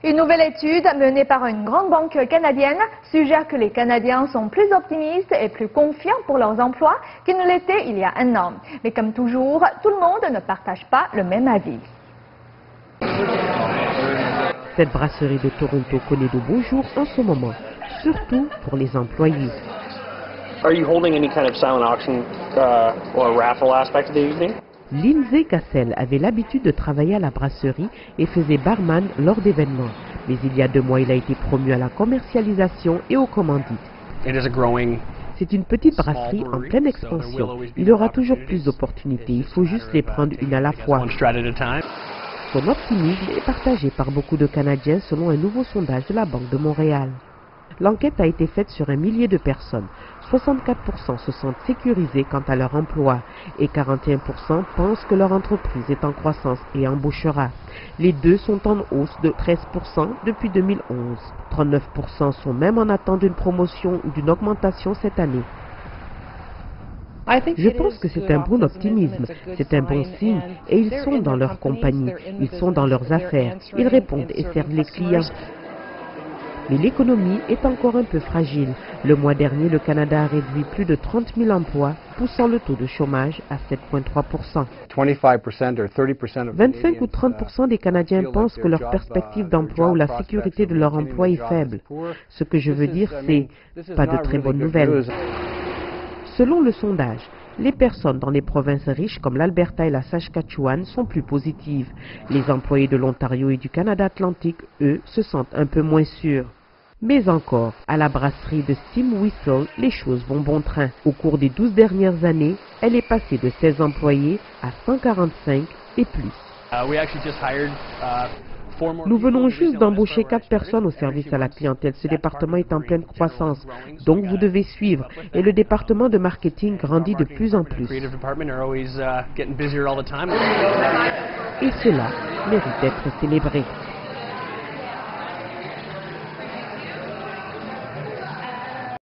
Une nouvelle étude menée par une grande banque canadienne suggère que les Canadiens sont plus optimistes et plus confiants pour leurs emplois qu'ils ne l'étaient il y a un an. Mais comme toujours, tout le monde ne partage pas le même avis. Cette brasserie de Toronto connaît de beaux jours en ce moment, surtout pour les employés. Are you holding any kind of silent auction or raffle aspect of the evening? Lindsay Cassel avait l'habitude de travailler à la brasserie et faisait barman lors d'événements. Mais il y a 2 mois, il a été promu à la commercialisation et aux commandites. C'est une petite brasserie en pleine expansion. Il y aura toujours plus d'opportunités, il faut juste les prendre une à la fois. Son optimisme est partagé par beaucoup de Canadiens selon un nouveau sondage de la Banque de Montréal. L'enquête a été faite sur 1 millier de personnes. 64% se sentent sécurisés quant à leur emploi et 41% pensent que leur entreprise est en croissance et embauchera. Les deux sont en hausse de 13% depuis 2011. 39% sont même en attente d'une promotion ou d'une augmentation cette année. Je pense que c'est un bon optimisme, c'est un bon signe et ils sont dans leur compagnie, ils sont dans leurs affaires, ils répondent et servent les clients. Mais l'économie est encore un peu fragile. Le mois dernier, le Canada a réduit plus de 30 000 emplois, poussant le taux de chômage à 7,3%. 25 ou 30% des Canadiens pensent que leur perspective d'emploi ou la sécurité de leur emploi est faible. Ce que je veux dire, c'est pas de très bonnes nouvelles. Selon le sondage, les personnes dans les provinces riches comme l'Alberta et la Saskatchewan sont plus positives. Les employés de l'Ontario et du Canada Atlantique, eux, se sentent un peu moins sûrs. Mais encore, à la brasserie de Steam Whistle, les choses vont bon train. Au cours des 12 dernières années, elle est passée de 16 employés à 145 et plus. Nous venons juste d'embaucher 4 personnes au service à la clientèle. Ce département est en pleine croissance, donc vous devez suivre. Et le département de marketing grandit de plus en plus. Et cela mérite d'être célébré.